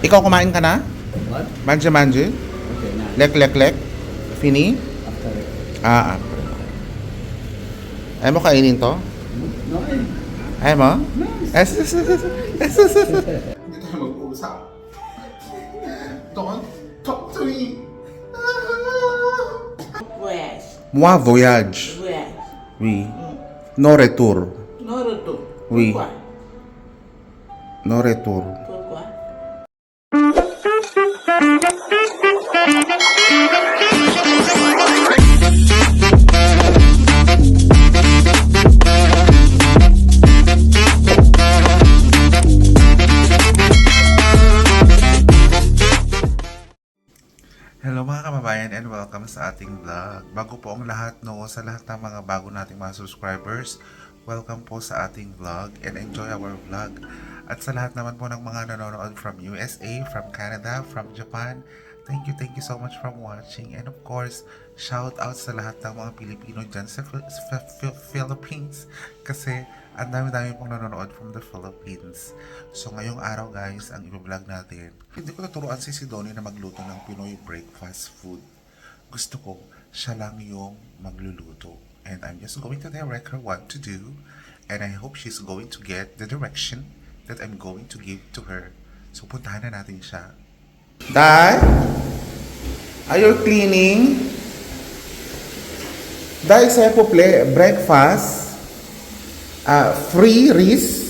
Ikaw kumain ka na? What? Manje-manje? Okay, na. Lek-lek-lek? Fini? After it. Ah. Ayaw mo kainin to? No, Ayaw mo? no. Hindi tayo mag-uusap. Don't talk to me. Voyage. Moi voyage. Voyage. Oui. No retour. No retour. Oui. Pourquoi? No retour. Pourquoi? Hello mga kababayan and welcome sa ating vlog. Bago po ang lahat sa lahat ng mga bago nating mga subscribers, welcome po sa ating vlog and enjoy our vlog. At sa lahat naman po ng mga nanonood from USA, from Canada, from Japan, thank you so much for watching. And of course, shout out sa lahat ng mga Pilipino dyan sa Philippines kasi ang dami-dami pong nanonood from the Philippines. So ngayong araw guys, ang i-vlog natin, hindi ko tuturuan si Donnie na magluto ng Pinoy breakfast food. Gusto ko, siya lang yung magluluto. And I'm just going to direct her what to do. And I hope she's going to get the direction that I'm going to give to her. So puntahan na natin siya. Dad? Are you cleaning? Dad, sa po breakfast. Free rice,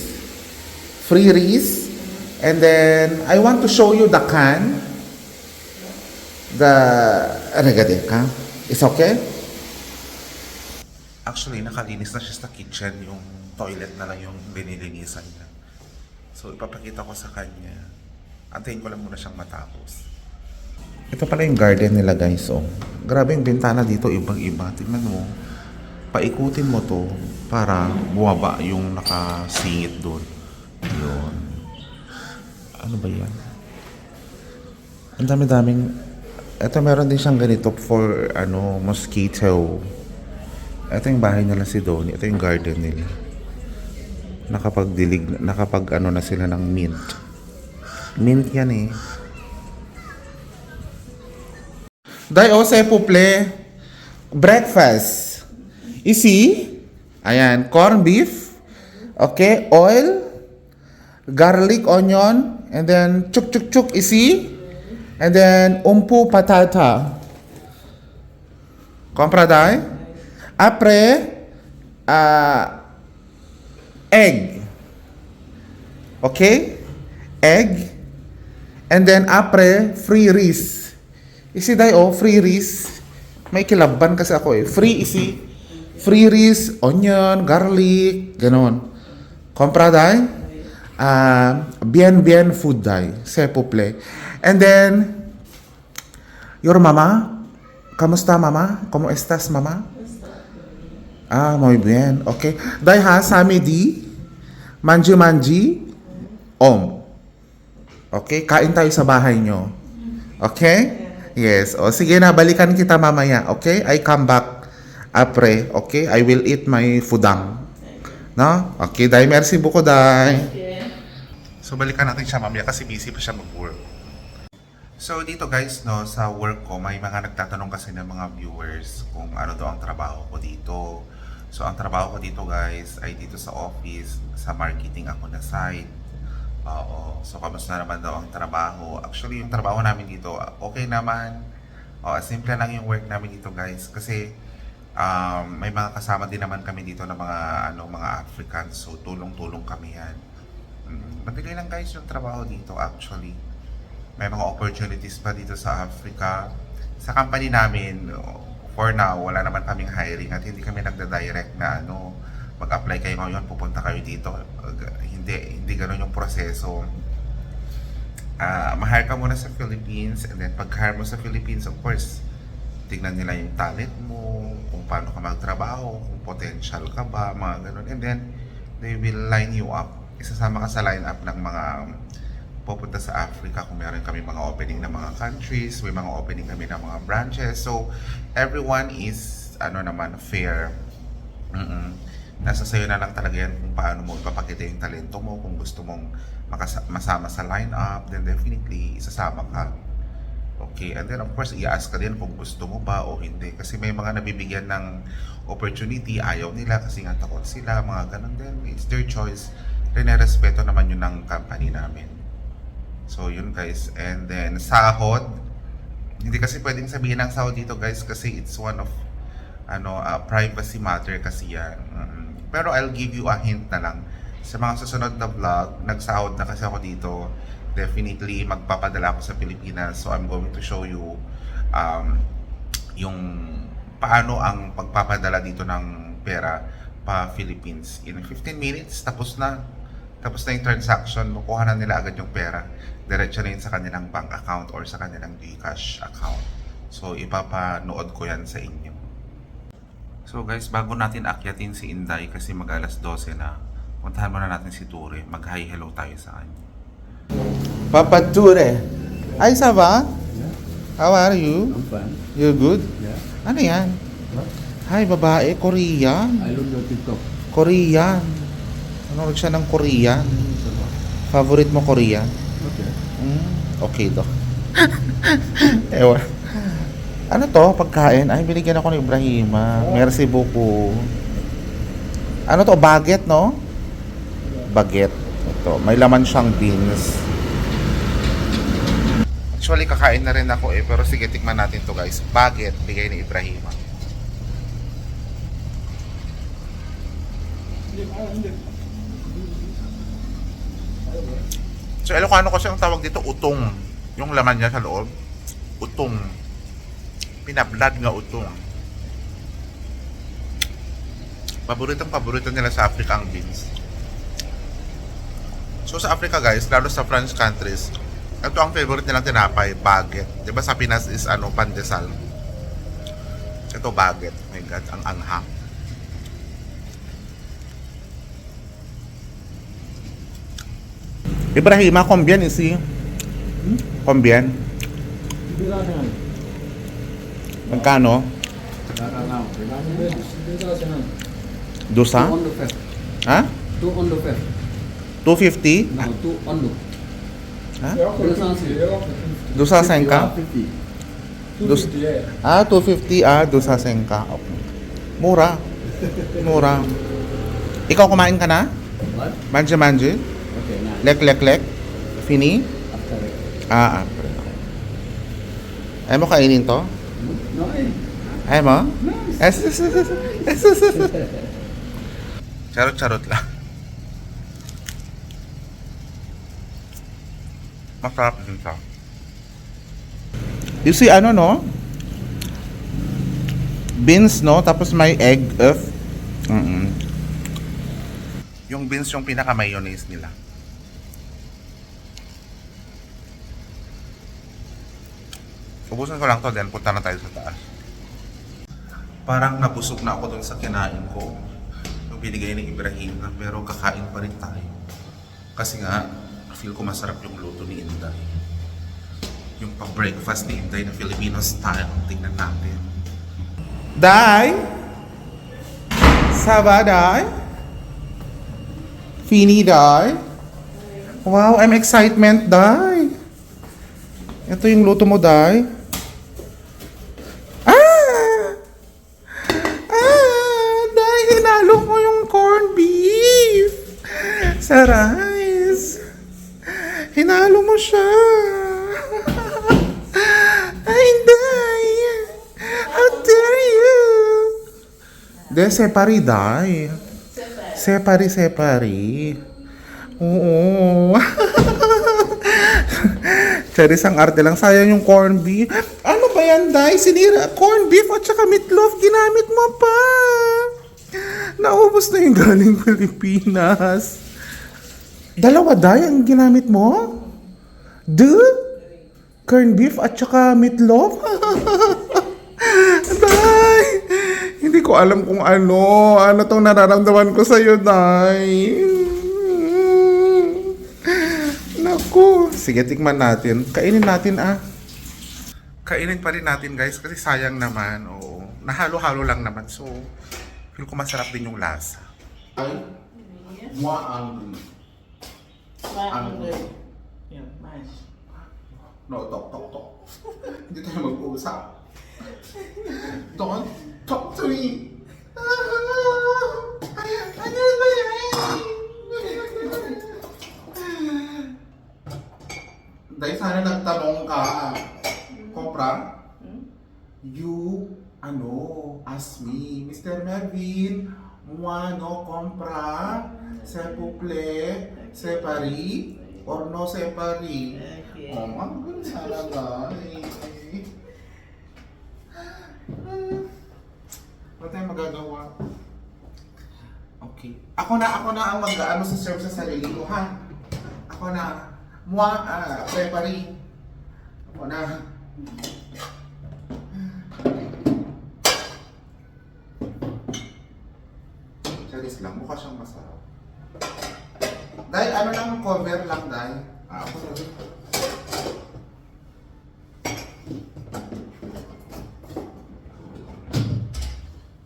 and then I want to show you the can. Regadeka. It's okay? Actually, nakalinis na siya sa kitchen. Yung toilet na lang yung binilinisan niya. So, ipapakita ko sa kanya. Antayin ko lang muna siyang matapos. Ito pala yung garden nila guys. Oh. Grabe yung bintana dito, ibang-iba. Tingnan mo. Paikutin mo to para buwaba yung nakasingit doon. Yun. Ano ba yan? Ang dami-daming... Ito meron din siyang ganito for mosquito. Ito yung bahay nila si Donnie. Ito yung garden nila. Nakapag na sila ng mint. Mint yan eh. Day, s'il vous plaît. Breakfast. Isi, ayan, corn beef, okay, oil, garlic, onion, and then chuk, isi, and then umpu patata. Compraday? Après, egg. Okay? Egg. And then après, free rice. Isi day, free rice. May kilaban kasi ako eh. Free isi. Free rice, onion, garlic, ganon. Compra day? Bien food day. S'il vous plaît. And then, your mama? Kamusta mama? ¿Cómo estás mama? Muy bien. Okay. Day ha, samedi, manji, Okay, kain tayo sa bahay nyo. Okay? Yes. O, sige na, balikan kita mamaya. Okay? I come back. Apre, okay? I will eat my fudang. No? Okay, Day. Merci beaucoup, Day. Okay. So, balikan natin siya mamaya kasi busy pa siya mag-work. So, dito guys, sa work ko, may mga nagtatanong kasi ng mga viewers kung ano daw ang trabaho ko dito. So, ang trabaho ko dito guys ay dito sa office, sa marketing ako na side. Oo. So, kamusta naman daw ang trabaho? Actually, yung trabaho namin dito, okay naman. Simple lang yung work namin dito guys. Kasi, may mga kasama din naman kami dito na mga Africans, so tulong-tulong kami yan. Madali lang guys yung trabaho dito actually. May mga opportunities pa dito sa Africa. Sa company namin, for now, wala naman kaming hiring at hindi kami nagda-direct na mag-apply kayo ngayon, pupunta kayo dito. Hindi ganun yung proseso. Ma-hire ka muna sa Philippines and then pag-hire mo sa Philippines, of course, tignan nila yung talent mo, kung paano ka magtrabaho, kung potential ka ba, mga ganun. And then, they will line you up. Isasama ka sa line up ng mga pupunta sa Africa kung meron kami mga opening ng mga countries, may mga opening kami ng mga branches. So, everyone is, fair. Nasa sayo na lang talaga yan kung paano mo ipapakita yung talento mo. Kung gusto mong masama sa lineup, then definitely isasama ka. Okay, and then of course, i-ask ka din kung gusto mo ba o hindi. Kasi may mga nabibigyan ng opportunity, ayaw nila kasi nga takot sila, mga ganun din. It's their choice. Rene-respeto naman yun ng company namin. So yun guys, and then sahod. Hindi kasi pwedeng sabihin ng sahod dito guys kasi it's one of privacy matter kasi yan. Pero I'll give you a hint na lang. Sa mga susunod na vlog, nagsahod na kasi ako dito. Definitely magpapadala ako sa Pilipinas. So I'm going to show you yung paano ang pagpapadala dito ng pera pa Philippines. In 15 minutes, tapos na yung transaction. Makuha na nila agad yung pera. Diretso na yun sa kanilang bank account or sa kanilang GCash account. So ipapanood ko yan sa inyo. So guys, bago natin akyatin si Inday kasi mag-alas 12 na, puntahan muna natin si Ture. Mag-hi hello tayo sa kanya. Papa Ture. Ay, ça va? How are you? I'm fine. You good? Yeah. Ano yan? Hi, babae. Korean. I love your TikTok. Korean. Nanonood siya ng Korean. Favorite mo Korean? Okay. Okay daw. Ewan. Ano to? Pagkain? Ay, binigyan ako ni Ibrahima. Merci beaucoup. Ano to? Baguette, no? Baguette. Ito. May laman siyang beans. Actually, kakain na rin ako pero sige, tikman natin to guys. Baguette, bigay ni Ibrahima. So, Ilocano kasi ang tawag dito, utong. Yung laman niya sa loob, utong. Pinablad nga utong. Paborito nila sa Africa ang beans. So sa Africa guys, lalo sa French countries, ito ang favorite nilang tinapay, baguette. Diba sa Pinas is pandesal. Ito baguette. Oh my God, ang anghang. Ibrahima, combien ici? Combien? Magkano? Dosa? Two on the fest. Ha? Two on the fest. 250? No, two on the. Ha? Dosa Dosa sengka? 50. Dos, 250. Dosa sengka. Okay. Mura. Mura. Ikaw kumain ka na? What? Manje? Okay, nice. Lek? Fini? After it. After. Ay mo kainin to? No, Ay mo? nice. Charot-charot lang. Masarap din siya. You see, ano no? Beans, no? Tapos may egg of... Yung beans yung pinaka-mayonnaise nila. Ubusin ko lang to, then punta na tayo sa taas. Parang nabusog na ako dun sa kinain ko. Yung binigay ni Ibrahim na, pero kakain pa rin tayo. Kasi nga, feel ko masarap yung luto ni Inday. Yung pa-breakfast ni Inday na Filipino style. Tingnan natin. Day? Ça va, Day? Fini, Day? Wow, I'm excitement, Day. Ito yung luto mo, Day. Day, hinalo mo yung corned beef sa rice. Hinalo mo siya. Ay, Day. How dare you? De, separi, Day. Separi. Oo. Charis, ang arte lang. Sayang yung corned beef. Ano ba yan, Day? Sinira. Corned beef at saka meatloaf. Ginamit mo pa. Naubos na yung galing Pilipinas. Dalawa, Day, ang ginamit mo? Corned beef at saka meatloaf? Day, hindi ko alam kung ano. Ano tong nararamdaman ko sa'yo, Day. Naku. Sige, tikman natin. Kainin natin, Kainin pa rin natin guys kasi sayang naman. Oo. Nahalo-halo lang naman. So, feel ko masarap din yung lasa. Ay, moi angry. Angry. Yeah, nice. No, tok. Hindi tayo mag-uusap. Don't talk to me. Ano ba yan? Dahil sana nagtanong ka, Kopra, you, ask me, Mr. Melvin, moi no compra, s'il vous plaît, c'est Paris, or no c'est Paris. Okay. Oh, ang ganda talaga. Wala tayong magagawa. Okay. Ako na ang mag-ano sa serve sa sarili ko, ha? Ako na. Moi, prepare. Ako na. Charis lang, mukha siyang masarap. Dahil ano lang, cover lang dahil. Ako na.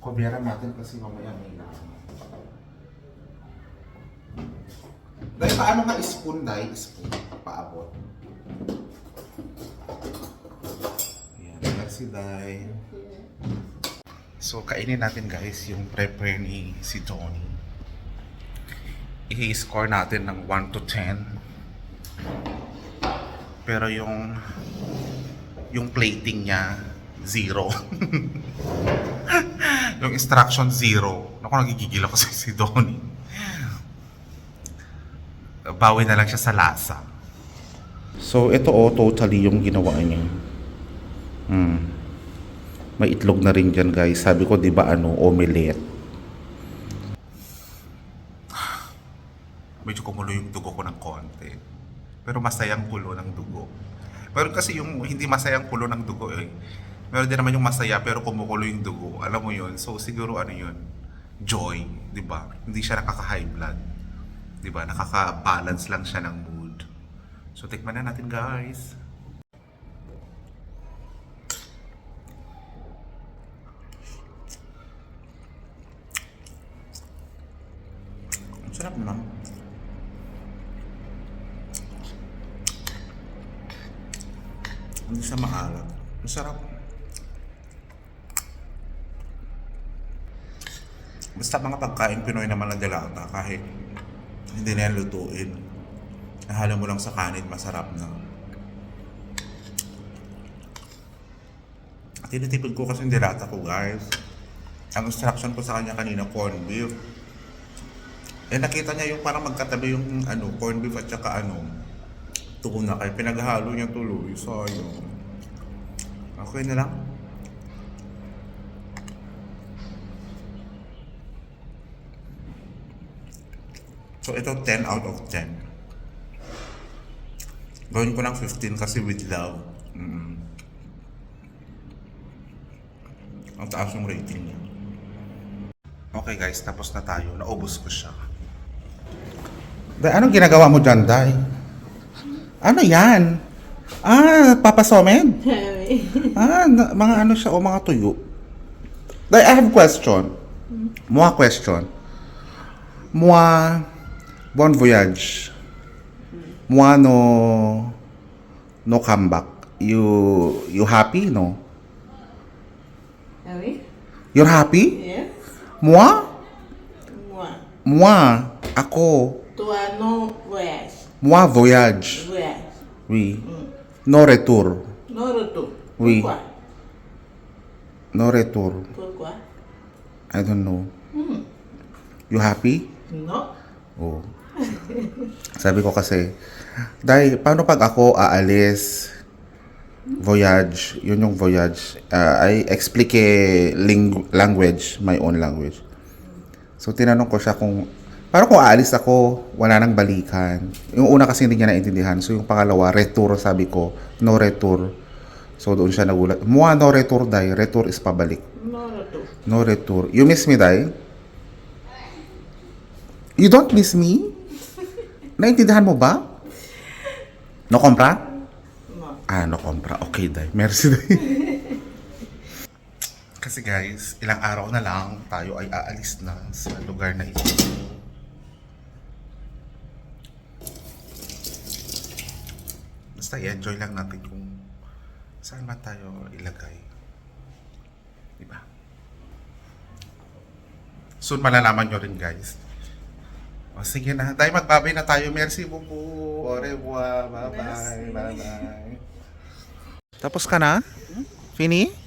Coveran natin kasi mamaya may lang. Dahil paano nga spoon, dahil spoon, paabot. Ayan, merci dahil. So, kainin natin guys yung prepare ni si Johnny. I-score natin ng 1 to 10. Pero yung plating niya, 0. Yung instruction 0. Naku, nagigigil ako si Donnie. Bawi na lang siya sa lasa. So, ito totally yung ginawa niya. May itlog na rin dyan, guys. Sabi ko, di ba omelette. Medyo kumulo yung dugo ko ng konti. Pero masayang kulo ng dugo. Pero kasi yung hindi masayang kulo ng dugo meron din naman yung masaya pero kumukulo yung dugo. Alam mo yun? So, siguro yun? Joy, di ba? Hindi siya nakaka-high blood. Di ba? Nakaka-balance lang siya ng mood. So, tikman na natin, guys. Ang sarap naman. Hindi siya maalat. Ang sarap. Basta mga pagkain Pinoy naman ng delata kahit hindi na yan lutuin. Nahalo mo lang sa kanin, masarap na. Tinitipid ko kasi yung delata ko, guys. Ang instruction ko sa kanya kanina, corned beef. Nakita niya yung parang magkatabi yung corned beef at saka tuna. Kaya pinaghalo niya tuloy. Sayang. Okay na lang. So ito 10 out of 10. Gawin ko ng 15 kasi with love. Ang taas yung rating niya. Okay guys, tapos na tayo. Naubos ko siya. Anong ginagawa mo dyan, Day? Ano yan? Papa Somed? Mga siya o mga tuyo. Day, I have question. Question. Bon voyage. Moi no comeback. You happy, no? Are we? You're happy? Yes. Moi? Moi. Ako. Toi non voyage. Moi voyage. Voyage. Oui. No retour. Non retour. Oui. Pourquoi? No retour. Pourquoi? I don't know. You happy? Non. Oh. Sabi ko kasi, dahil paano pag ako aalis, voyage, yun yung voyage, I explique language, my own language. So tinanong ko siya kung, paano kung aalis ako, wala nang balikan. Yung una kasi hindi niya naintindihan. So yung pangalawa, retour, sabi ko, no retour. So doon siya nagulat. Moi no retour, Day. Retour is pabalik. Non retour. No retour. You miss me, Day? You don't miss me? Naintindihan mo ba? No compra? Non. No compra. Okay, Day. Merci, Day. Kasi guys, ilang araw na lang tayo ay aalis na sa lugar na ito. Basta i-enjoy lang natin kung saan man tayo ilagay. Diba? Soon malalaman nyo rin guys. O sige na, tayo magbabay na tayo. Merci beaucoup. Au revoir. Bye-bye. Bye-bye. Tapos ka na? Fini?